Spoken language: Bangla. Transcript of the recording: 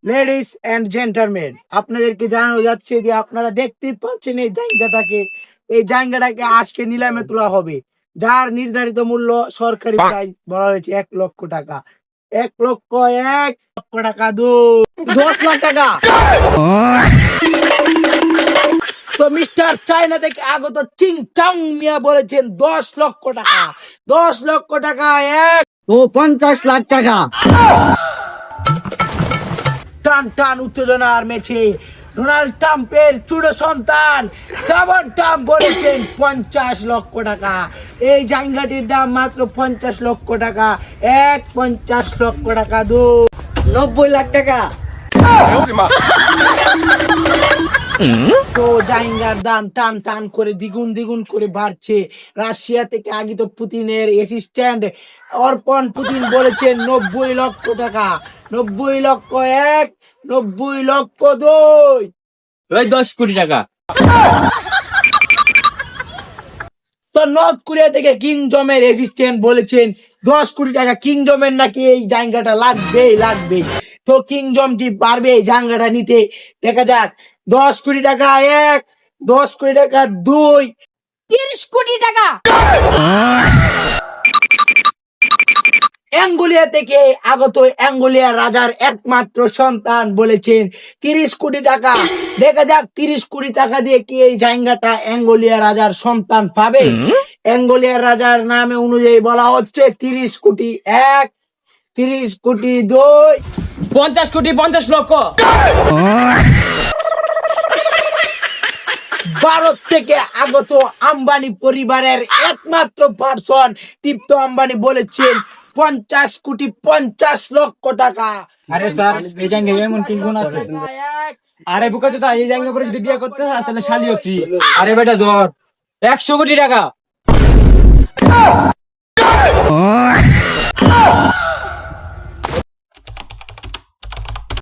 লেডিস এন্ড জেন্টলম্যান, আপনাদেরকে জানানো যাচ্ছে যে আপনারা দেখতেই পাচ্ছেন এই জায়গাটাকে আজকে নিলামে তোলা হবে, যার নির্ধারিত মূল্য সরকারি প্রাইস বলা হয়েছে 1 লক্ষ টাকা। 1 লক্ষ 1 লক্ষ টাকা 10 লাখ টাকা। তো মিস্টার চায়না থেকে আগত চিং চাং মিয়া বলেছেন 10 লক্ষ টাকা। 10 লক্ষ টাকা তো 50 লাখ টাকা। টান টান উত্তেজনার মেছে ডোনাল্ড ট্রাম্পের ছোট সন্তান সাবন ট্রাম্প বলেছেন 50 লক্ষ টাকা। এই জায়গাটির দাম মাত্র 50 লক্ষ টাকা। 50 লক্ষ টাকা 90 লাখ টাকা। তো জায়গার দাম টান টান করে দ্বিগুণ দ্বিগুণ করে বাড়ছে। রাশিয়া থেকে আগত পুতিনের অ্যাসিস্ট্যান্ট অর্পণ পুতিন বলেছেন 90 লক্ষ টাকা। 90 লক্ষ 1, 90 লক্ষ 2, ওই 10 কোটি টাকা। তো নর্থ কোরিয়া থেকে কিং জমের অ্যাসিস্ট্যান্ট বলেছেন 10 কোটি টাকা। কিং জমের নাকি এই জায়গাটা লাগবেই। তো কিং জম কি পারবে এই জায়গাটা নিতে? দেখা যাক। 10 কোটি টাকা 1, 10 কোটি টাকা 2, 30 কোটি টাকা। অ্যাঙ্গোলিয়া থেকে আগত অ্যাঙ্গোলিয়া রাজার একমাত্র সন্তান বলেছেন 30 কোটি টাকা। দেখা যাক 30 কোটি টাকা দিয়ে কি এই জায়গাটা অ্যাঙ্গোলিয়া রাজার সন্তান পাবে। অ্যাঙ্গোলিয়া রাজার নামে অনুযায়ী বলা হচ্ছে 30 কোটি 1, 30 কোটি 2, 50 কোটি 50 লক্ষ। ভারত থেকে আগত আম্বানি পরিবারের একমাত্র পার্সন তৃপ্ত আম্বানি বলেছেন 50 কোটি 50 লক্ষ টাকা। আরে স্যার, এই জায়গায় এমন কি গুণ আছে? আরে বুকা চাচা, এই জায়গা পরে যদি বিয়ে করতে হয় তাহলে শালিও ফ্রি। আরে বেটা ধর 100 কোটি টাকা।